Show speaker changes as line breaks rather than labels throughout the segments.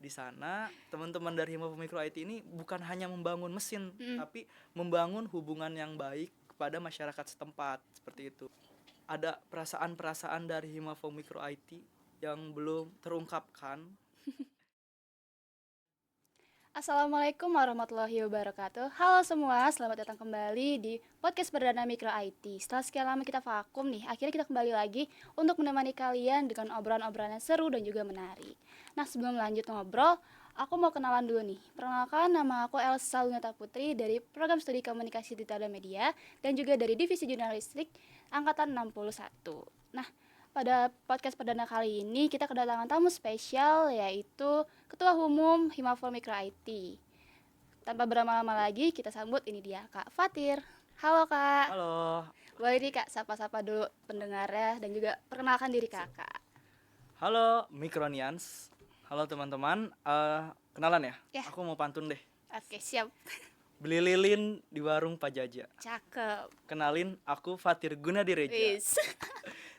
Di sana teman-teman dari Himafo Micro IT ini bukan hanya membangun mesin,
Mm.
tapi membangun hubungan yang baik kepada masyarakat setempat, seperti itu. Ada perasaan-perasaan dari Himafo Micro IT yang belum terungkapkan.
Assalamualaikum warahmatullahi wabarakatuh. Halo semua, selamat datang kembali di podcast Perdana Mikro IT. Setelah sekian lama kita vakum nih, akhirnya kita kembali lagi untuk menemani kalian dengan obrolan-obrolan seru dan juga menarik. Nah, sebelum lanjut ngobrol, aku mau kenalan dulu nih. Perkenalkan, nama aku Elsa Lunata Putri dari Program Studi Komunikasi Digital dan Media dan juga dari Divisi Jurnalistik Angkatan 61. Nah, pada podcast perdana kali ini kita kedatangan tamu spesial yaitu Ketua Umum Himafo Micro IT. Tanpa berlama-lama lagi kita sambut ini dia Kak Fatir. Halo Kak.
Halo,
Boleh nih Kak sapa-sapa dulu pendengarnya dan juga perkenalkan diri Kakak.
halo Mikronians, halo teman-teman. Kenalan ya?
Ya.
Aku mau pantun deh.
Oke, siap.
Beli lilin di warung Pak Jaja.
Cakep.
Kenalin, aku Fatir Gunadireja
Wis.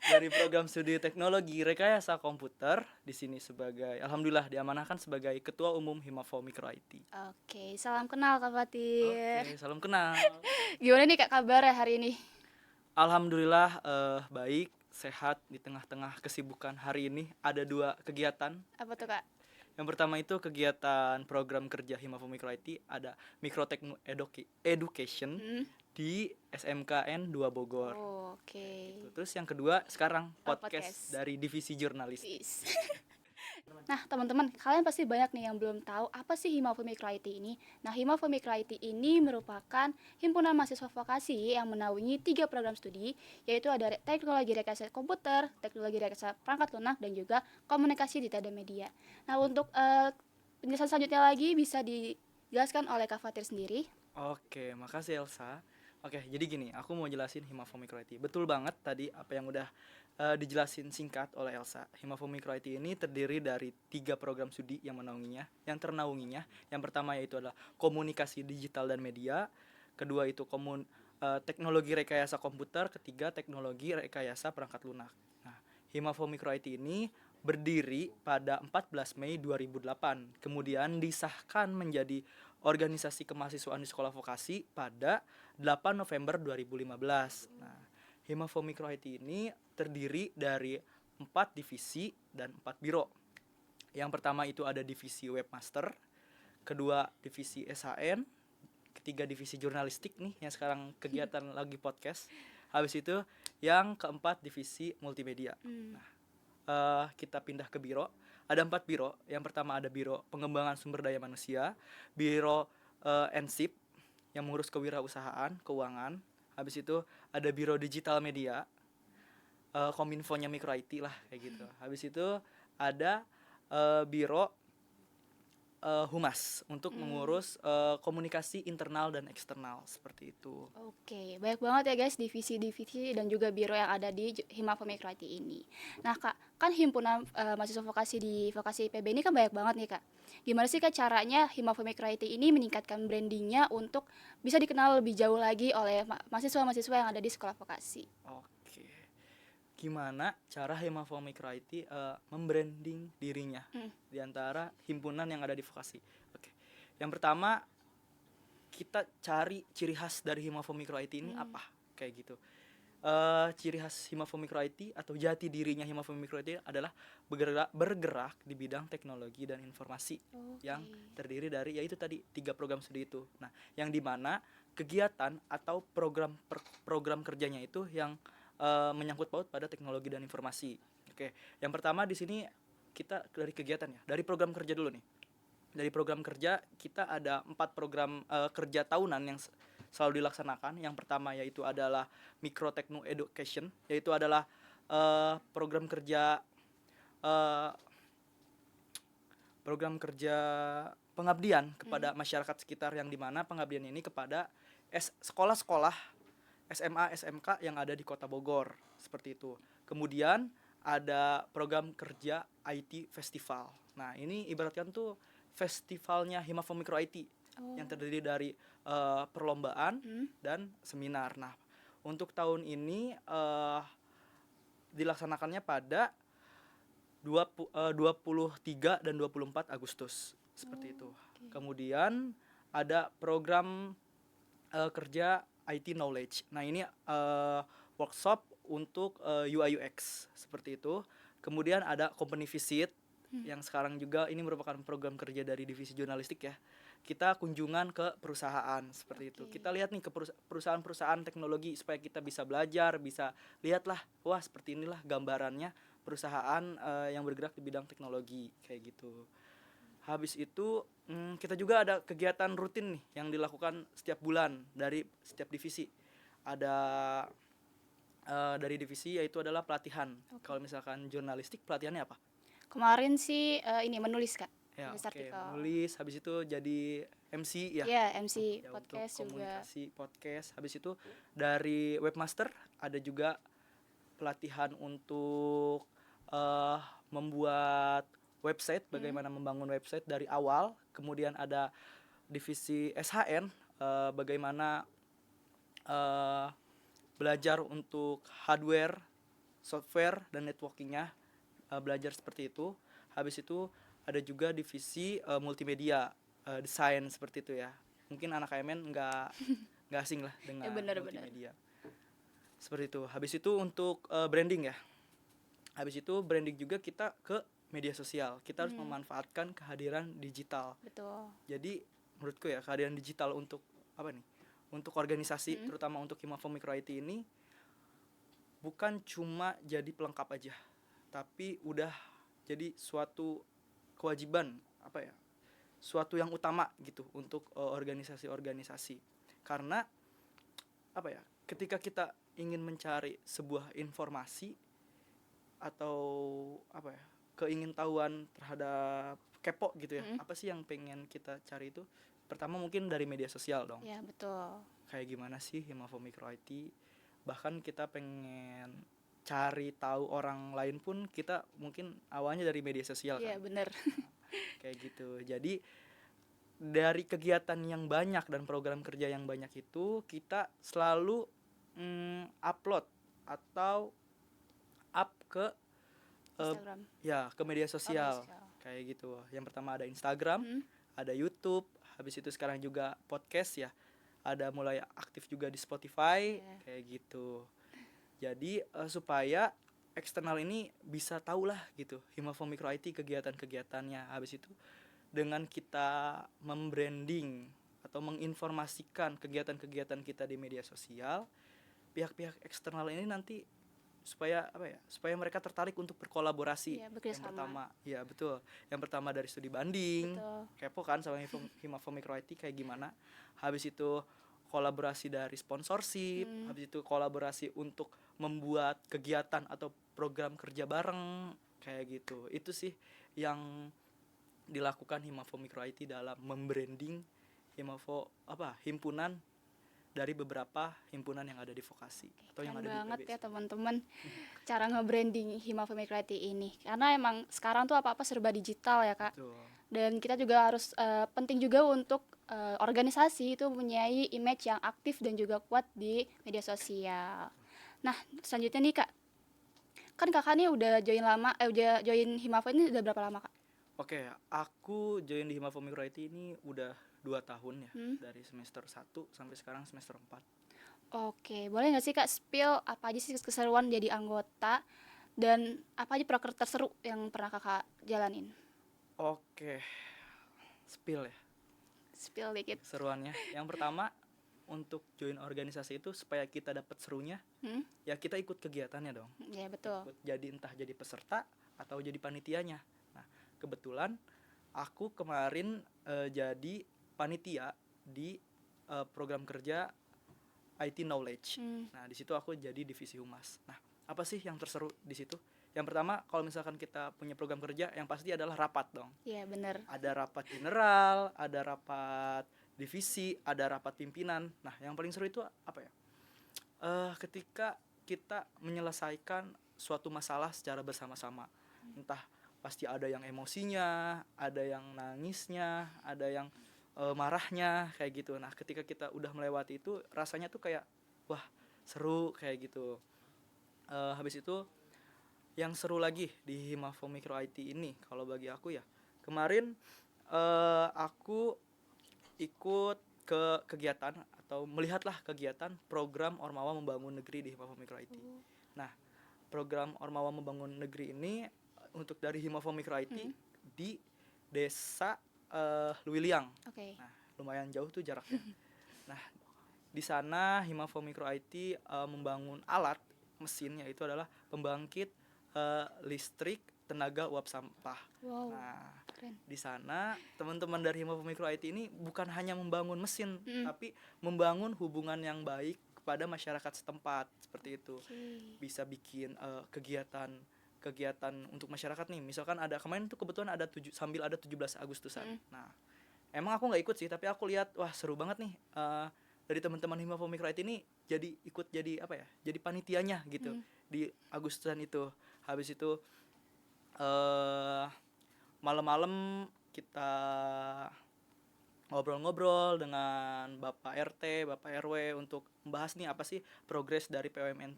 dari program studi teknologi rekayasa komputer. Di sini sebagai, alhamdulillah diamanahkan sebagai Ketua Umum Himafo Micro IT.
Oke, salam kenal Kak Fatir.
Oke, salam kenal.
Gimana nih Kak kabarnya hari ini?
Alhamdulillah baik, sehat di tengah-tengah kesibukan hari ini. Ada 2 kegiatan.
Apa tuh Kak?
Yang pertama itu kegiatan program kerja Himafo Micro IT, ada Microtekno Education di SMKN 2 Bogor.
Oh, oke.
Terus yang kedua sekarang
podcast.
podcast dari divisi jurnalis.
Wis. Nah, teman-teman, kalian pasti banyak nih yang belum tahu apa sih Himafo Micro IT ini. Nah, Himafo Micro IT ini merupakan himpunan mahasiswa vokasi yang menaungi 3 program studi, yaitu ada teknologi rekayasa komputer, teknologi rekayasa perangkat lunak, dan juga komunikasi digital dan media. Nah, untuk penjelasan selanjutnya lagi bisa dijelaskan oleh Kak Fatir sendiri.
Oke, makasih Elsa. Oke, jadi gini, aku mau jelasin Himafo Micro IT. Betul banget tadi apa yang udah dijelasin singkat oleh Elsa. Himafo Micro IT ini terdiri dari 3 program studi yang ternaunginya. Yang pertama yaitu adalah komunikasi digital dan media. Kedua itu teknologi rekayasa komputer. Ketiga, teknologi rekayasa perangkat lunak. Nah, Himafo Micro IT ini berdiri pada 14 Mei 2008. Kemudian disahkan menjadi organisasi kemahasiswaan di sekolah vokasi pada 8 November 2015. Nah, Himafo Micro IT ini terdiri dari 4 divisi dan 4 biro. Yang pertama itu ada divisi webmaster, kedua divisi SHN, ketiga divisi jurnalistik nih yang sekarang kegiatan lagi podcast. Habis itu yang keempat divisi multimedia. Nah, kita pindah ke biro. Ada 4 biro. Yang pertama ada biro pengembangan sumber daya manusia, biro NSIP yang mengurus kewirausahaan, keuangan. Habis itu ada biro digital media, kominfonya Micro IT lah kayak gitu. Habis itu ada biro humas untuk mengurus komunikasi internal dan eksternal seperti itu.
Oke, banyak banget ya guys divisi-divisi dan juga biro yang ada di Himafo Micro IT ini. Nah Kak, kan himpunan mahasiswa vokasi di vokasi IPB ini kan banyak banget nih Kak. Gimana sih Kak caranya Himafo Micro IT ini meningkatkan brandingnya untuk bisa dikenal lebih jauh lagi oleh mahasiswa-mahasiswa yang ada di sekolah vokasi?
Oke. Gimana cara Himafo Micro IT membranding dirinya di antara himpunan yang ada di vokasi? Oke. Yang pertama, kita cari ciri khas dari Himafo Micro IT ini apa? Kayak gitu. Ciri khas Himafo Micro IT atau jati dirinya Himafo Micro IT adalah bergerak di bidang teknologi dan informasi yang terdiri dari yaitu tadi 3 program studi itu. Nah, yang dimana kegiatan atau program kerjanya itu yang menyangkut paut pada teknologi dan informasi. Oke, yang pertama di sini kita dari kegiatan ya, dari program kerja dulu nih. Dari program kerja kita ada 4 program kerja tahunan yang selalu dilaksanakan. Yang pertama yaitu adalah Microtekno Education, yaitu adalah program kerja pengabdian kepada masyarakat sekitar, yang dimana pengabdian ini kepada sekolah-sekolah SMA, SMK yang ada di Kota Bogor, seperti itu. Kemudian ada program kerja IT Festival. Nah, ini ibaratkan tuh festivalnya Himafo Micro IT yang terdiri dari perlombaan dan seminar. Nah, untuk tahun ini dilaksanakannya pada 23 dan 24 Agustus seperti itu. Kemudian ada program kerja IT Knowledge. Nah, ini workshop untuk UI UX seperti itu. Kemudian ada company visit yang sekarang juga ini merupakan program kerja dari divisi jurnalistik ya. Kita kunjungan ke perusahaan seperti itu. Kita lihat nih ke perusahaan-perusahaan teknologi supaya kita bisa belajar, bisa lihatlah, wah seperti inilah gambarannya perusahaan yang bergerak di bidang teknologi kayak gitu. Habis itu kita juga ada kegiatan rutin nih yang dilakukan setiap bulan dari setiap divisi. Ada dari divisi yaitu adalah pelatihan. Kalau misalkan jurnalistik pelatihannya apa?
Kemarin sih ini menulis Kak.
Ya,
Menulis
oke,
artikel.
menulis, habis itu jadi MC ya.
Iya, MC
Ya, untuk
podcast juga.
komunikasi podcast. Habis itu dari webmaster ada juga pelatihan untuk membuat website, bagaimana membangun website dari awal. Kemudian ada divisi SHN, bagaimana belajar untuk hardware, software, dan networkingnya, belajar seperti itu. Habis itu ada juga divisi multimedia, desain seperti itu ya. Mungkin anak KMN nggak asing lah dengan
bener.
multimedia. Seperti itu. Habis itu untuk branding ya. Habis itu branding juga kita ke media sosial. Kita harus memanfaatkan kehadiran digital.
Betul.
Jadi menurutku ya kehadiran digital untuk apa nih? Untuk organisasi terutama untuk Himafo Micro IT ini bukan cuma jadi pelengkap aja, tapi udah jadi suatu kewajiban apa ya? Suatu yang utama gitu untuk organisasi-organisasi. Karena apa ya? Ketika kita ingin mencari sebuah informasi atau apa ya, keingintahuan terhadap kepo gitu ya, apa sih yang pengen kita cari itu, pertama mungkin dari media sosial dong.
Ya betul.
Kayak gimana sih Himafo Micro IT, bahkan kita pengen cari tahu orang lain pun kita mungkin awalnya dari media sosial kan.
Iya bener.
Kayak gitu. Jadi dari kegiatan yang banyak dan program kerja yang banyak itu kita selalu upload atau up ke
Instagram.
ya ke media sosial.
sosial.
Kayak gitu. Yang pertama ada Instagram, ada YouTube, habis itu sekarang juga podcast ya. Ada mulai aktif juga di Spotify, kayak gitu. Jadi supaya eksternal ini bisa tahu lah gitu Himafo Micro IT kegiatan-kegiatannya. Habis itu dengan kita membranding atau menginformasikan kegiatan-kegiatan kita di media sosial, pihak-pihak eksternal ini nanti supaya apa ya, supaya mereka tertarik untuk berkolaborasi.
Iya,
Yang pertama ya betul, yang pertama dari studi banding, kepo kan sama Himafo Micro IT kayak gimana. Habis itu kolaborasi dari sponsorship, habis itu kolaborasi untuk membuat kegiatan atau program kerja bareng kayak gitu. Itu sih yang dilakukan Himafo Micro IT dalam membranding Himafo himpunan dari beberapa himpunan yang ada di vokasi atau yang ada
banget
di PBC.
Ya teman-teman cara nge-branding Himafo Micro IT ini, karena emang sekarang tuh apa-apa serba digital ya Kak.
Betul.
Dan kita juga harus penting juga untuk organisasi itu mempunyai image yang aktif dan juga kuat di media sosial. Nah selanjutnya nih Kak, kan kakak nih udah join Himafo ini udah berapa lama Kak?
Oke, aku join di Himafo Micro IT ini udah 2 tahun ya, dari semester 1 sampai sekarang semester 4.
Oke, boleh nggak sih Kak spill apa aja sih keseruan jadi anggota dan apa aja proker terseru yang pernah kakak jalanin?
Oke, spill ya.
Spill dikit.
Seruannya, yang pertama untuk join organisasi itu supaya kita dapat serunya, ya kita ikut kegiatannya dong.
Ya betul.
Entah jadi peserta atau jadi panitianya. Nah, kebetulan aku kemarin jadi panitia di program kerja IT Knowledge. Nah, di situ aku jadi divisi humas. Nah, apa sih yang terseru di situ? Yang pertama, kalau misalkan kita punya program kerja, yang pasti adalah rapat dong.
Iya, benar.
Ada rapat general, ada rapat divisi, ada rapat pimpinan. Nah, yang paling seru itu apa ya? Ketika kita menyelesaikan suatu masalah secara bersama-sama. Entah pasti ada yang emosinya, ada yang nangisnya, ada yang marahnya kayak gitu. Nah, ketika kita udah melewati itu, rasanya tuh kayak wah, seru kayak gitu. Habis itu yang seru lagi di Himafo Micro IT ini kalau bagi aku ya, kemarin aku ikut ke kegiatan atau melihatlah kegiatan program Ormawa Membangun Negeri di Himafo Micro IT. Nah, program Ormawa Membangun Negeri ini untuk dari Himafo Micro IT di desa Luiliang.
Oke.
Nah, lumayan jauh tuh jaraknya. Nah, di sana Himafo Micro IT membangun alat mesin, yaitu adalah pembangkit listrik tenaga uap sampah.
Wow.
Nah,
Keren.
di sana teman-teman dari Himafo Micro IT ini bukan hanya membangun mesin, tapi membangun hubungan yang baik kepada masyarakat setempat, seperti itu. Bisa bikin kegiatan untuk masyarakat nih. Misalkan ada kemarin tuh kebetulan sambil ada 17 Agustusan. Nah, emang aku nggak ikut sih, tapi aku lihat wah seru banget nih, dari teman-teman Himafo Micro IT ini jadi apa ya, jadi panitianya gitu di Agustusan itu. Habis itu malam-malam kita ngobrol-ngobrol dengan Bapak RT, Bapak RW untuk membahas nih apa sih progres dari PUMN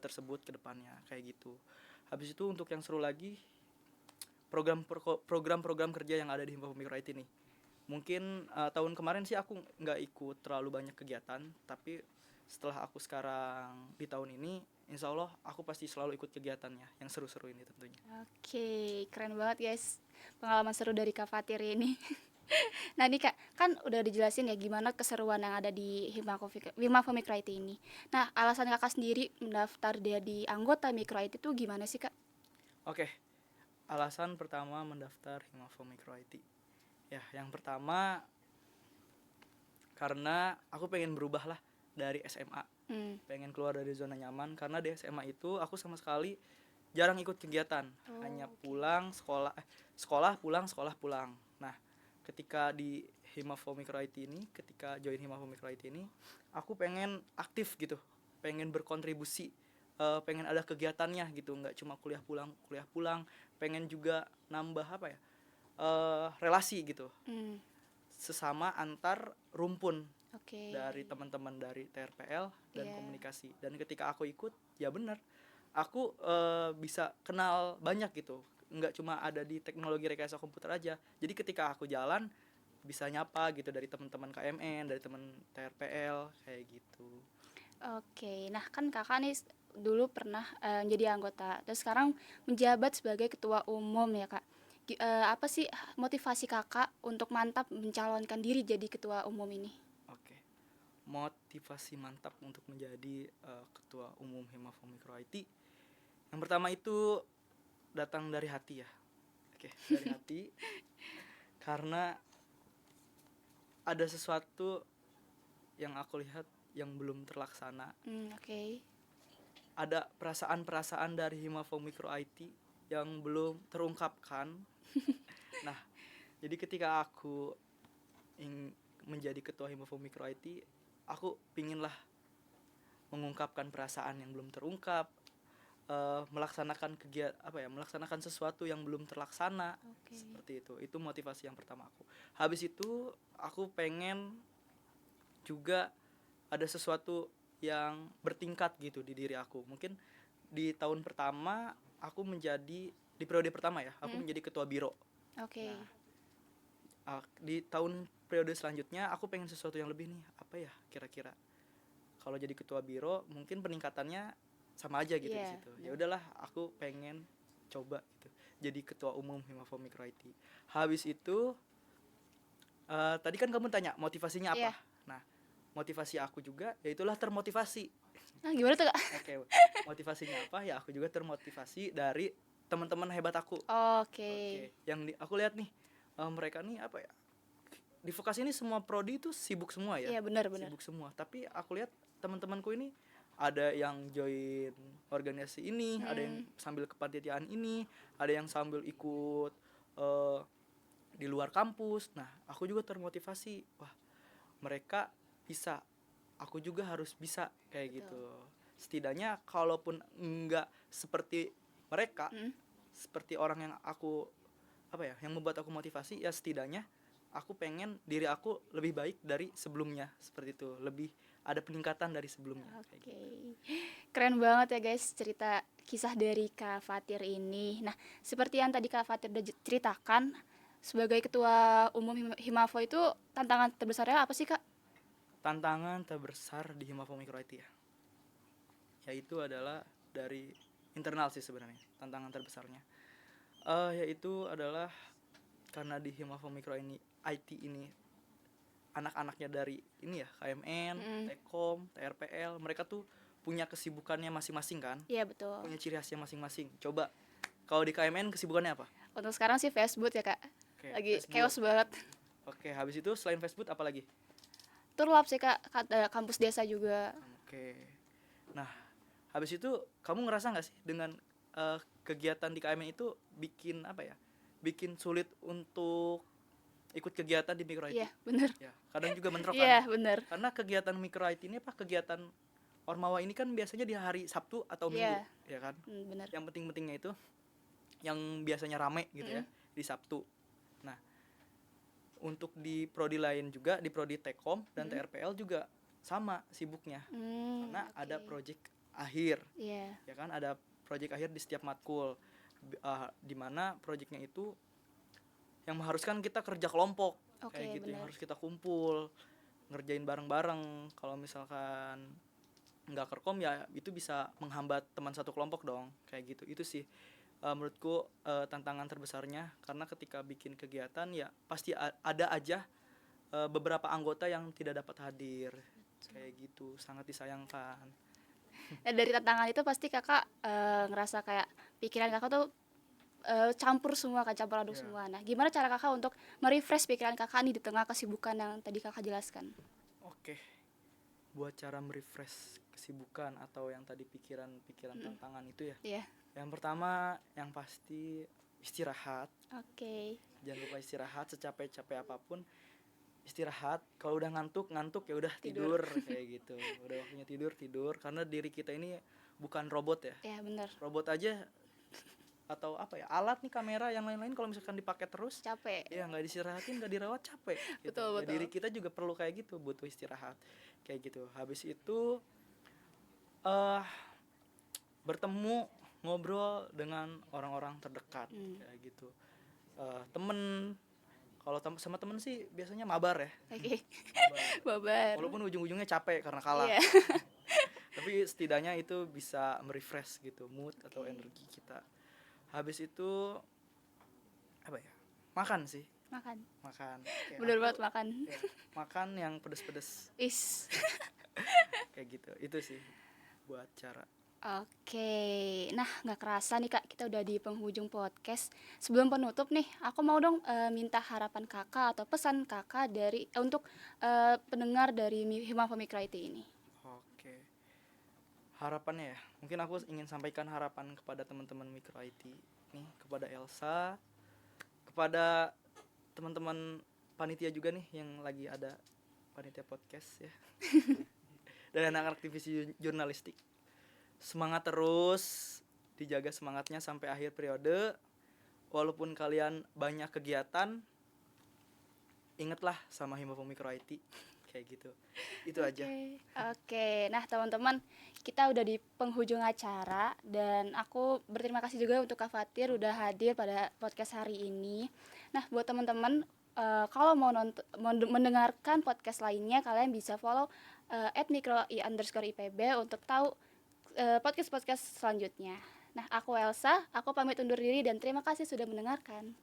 tersebut ke depannya, kayak gitu. Habis itu untuk yang seru lagi, program-program kerja yang ada di Himafo Micro IT nih. Mungkin tahun kemarin sih aku nggak ikut terlalu banyak kegiatan, tapi setelah aku sekarang di tahun ini, insya Allah aku pasti selalu ikut kegiatannya yang seru-seru ini tentunya.
Oke, keren banget guys pengalaman seru dari Kak Fatir ini. Nah ini Kak, kan udah dijelasin ya gimana keseruan yang ada di Himafo Micro IT ini. Nah alasan Kakak sendiri mendaftar jadi anggota Micro IT itu gimana sih Kak?
Oke, alasan pertama mendaftar Himafo Micro IT. Ya, yang pertama karena aku pengen berubah lah dari SMA. Pengen keluar dari zona nyaman, karena di SMA itu aku sama sekali jarang ikut kegiatan. Hanya pulang, sekolah pulang, sekolah pulang. Nah, ketika di Himafo Micro IT ini, ketika join Himafo Micro IT ini, aku pengen aktif gitu. Pengen berkontribusi, pengen ada kegiatannya gitu, nggak cuma kuliah pulang, pengen juga nambah apa ya? Relasi gitu. Sesama antar rumpun. Dari teman-teman dari TRPL dan komunikasi. Dan ketika aku ikut, ya benar, aku bisa kenal banyak gitu. Nggak cuma ada di teknologi rekayasa komputer aja. Jadi ketika aku jalan bisa nyapa gitu dari teman-teman KMN, dari teman TRPL, kayak gitu.
Oke, nah kan Kakak nih dulu pernah jadi anggota, terus sekarang menjabat sebagai ketua umum ya Kak. Apa sih motivasi Kakak untuk mantap mencalonkan diri jadi ketua umum ini?
Oke. Motivasi mantap untuk menjadi ketua umum Himafo Micro IT. Yang pertama itu datang dari hati ya. Oke, dari hati. Karena ada sesuatu yang aku lihat yang belum terlaksana. Ada perasaan-perasaan dari Himafo Micro IT yang belum terungkapkan. Nah, jadi ketika aku ingin menjadi ketua Himafo Micro IT, aku pinginlah mengungkapkan perasaan yang belum terungkap, melaksanakan melaksanakan sesuatu yang belum terlaksana. Seperti itu motivasi yang pertama aku. Habis itu aku pengen juga ada sesuatu yang bertingkat gitu di diri aku. Mungkin di tahun pertama aku di periode pertama ya, aku menjadi ketua biro. Nah, di tahun periode selanjutnya aku pengen sesuatu yang lebih nih, apa ya kira-kira. Kalau jadi ketua biro mungkin peningkatannya sama aja gitu di situ. Ya udahlah, aku pengen coba gitu jadi ketua umum Himafo Micro IT. Habis itu tadi kan kamu tanya motivasinya apa? Nah, motivasi aku juga yaitulah termotivasi.
Gimana tuh Kak?
Oke, motivasinya apa? Ya aku juga termotivasi dari teman-teman hebat aku. Yang aku lihat nih, mereka nih apa ya? Di vokasi ini semua prodi itu sibuk semua ya.
Iya benar.
Sibuk semua. Tapi aku lihat teman-temanku ini ada yang join organisasi ini, ada yang sambil kepanitiaan ini, ada yang sambil ikut di luar kampus. Nah, aku juga termotivasi. Wah, mereka bisa, aku juga harus bisa kayak gitu. Setidaknya kalaupun enggak seperti mereka, seperti orang yang yang membuat aku motivasi, ya setidaknya aku pengen diri aku lebih baik dari sebelumnya, seperti itu. Lebih ada peningkatan dari sebelumnya. Kayak
Oke,
gitu.
keren banget ya guys cerita kisah dari Kak Fatir ini. Nah, seperti yang tadi Kak Fatir udah ceritakan, sebagai ketua umum Himafo itu tantangan terbesarnya apa sih Kak?
Tantangan terbesar di Himafo Micro IT ya, yaitu adalah dari internal sih sebenarnya tantangan terbesarnya. Yaitu adalah karena di Himafo Micro ini IT ini anak-anaknya dari ini ya KMN, Telkom, TRPL, mereka tuh punya kesibukannya masing-masing kan,
Iya betul.
punya ciri khasnya masing-masing. Coba kalau di KMN kesibukannya apa?
Untuk sekarang sih Facebook ya Kak,
Oke,
lagi
Facebook.
chaos banget.
Oke, habis itu selain Facebook apa lagi?
Turlap sih Kak, kampus desa juga.
Oke. Nah, habis itu kamu ngerasa nggak sih dengan kegiatan di KMN itu bikin apa ya? Bikin sulit untuk ikut kegiatan di micro IT?
Iya bener.
Ya, kadang juga bentrok
Iya
kan?
bener.
Karena kegiatan micro IT ini apa? Kegiatan Ormawa ini kan biasanya di hari Sabtu atau Minggu,
Iya.
ya kan?
Bener.
Yang penting-pentingnya itu yang biasanya rame gitu ya di Sabtu. Nah, untuk di prodi lain juga, di prodi Tekom dan TRPL juga sama sibuknya. Karena ada project akhir.
Iya.
Ya kan, ada project akhir di setiap matkul. Di mana projectnya itu yang mengharuskan kita kerja kelompok.
Oke,
Kayak gitu, yang
benar.
harus kita kumpul, ngerjain bareng-bareng. Kalau misalkan nggak kerkom ya itu bisa menghambat teman satu kelompok dong, kayak gitu. Itu sih menurutku tantangan terbesarnya, karena ketika bikin kegiatan ya pasti ada aja beberapa anggota yang tidak dapat hadir, kayak gitu, sangat disayangkan.
Nah, dari tantangan itu pasti kakak ngerasa kayak pikiran kakak tuh campur semua kan, campur aduk
Iya.
semua. Nah, gimana cara kakak untuk merefresh pikiran kakak nih di tengah kesibukan yang tadi kakak jelaskan?
Oke, buat cara merefresh kesibukan atau yang tadi pikiran-pikiran tantangan itu ya,
Iya.
yang pertama yang pasti istirahat.
Oke.
Jangan lupa istirahat, secapek-capek apapun istirahat. Kalau udah ngantuk ya udah tidur. Kayak gitu. Udah waktunya tidur karena diri kita ini bukan robot ya.
Ya bener.
Robot aja atau apa ya, alat nih, kamera yang lain-lain kalau misalkan dipakai terus
Capek.
ya nggak disirahatin, nggak dirawat, capek gitu.
Betul,
Ya,
betul.
diri kita juga perlu kayak gitu, butuh istirahat kayak gitu. Habis itu eh bertemu, ngobrol dengan orang-orang terdekat kayak gitu. Temen, kalau sama temen sih biasanya mabar ya.
Oke.
Mabar.
Babar.
Walaupun ujung-ujungnya capek karena kalah.
Iya.
Tapi setidaknya itu bisa merefresh gitu mood atau energi kita. Habis itu apa ya? Makan sih.
Makan.
Kayak
Bener
aku,
banget makan.
ya, makan yang pedes-pedes
Is.
kayak gitu. Itu sih buat cara.
Oke, nah nggak kerasa nih Kak, kita udah di penghujung podcast. Sebelum penutup nih, aku mau dong minta harapan kakak atau pesan kakak dari untuk pendengar dari Himafo Micro IT ini.
Oke. Harapannya ya, mungkin aku ingin sampaikan harapan kepada teman-teman Micro IT nih, kepada Elsa, kepada teman-teman panitia juga nih yang lagi ada panitia podcast ya. Dan anak-anak divisi jurnalistik. Semangat terus, dijaga semangatnya sampai akhir periode. Walaupun kalian banyak kegiatan, ingatlah sama Himafo Micro IT. Kayak gitu. Itu aja.
Oke, nah teman-teman, kita udah di penghujung acara dan aku berterima kasih juga untuk Kak Fatir udah hadir pada podcast hari ini. Nah, buat teman-teman kalau mau mendengarkan podcast lainnya, kalian bisa follow @micro_ipb untuk tahu podcast-podcast selanjutnya. Nah, aku Elsa, aku pamit undur diri dan terima kasih sudah mendengarkan.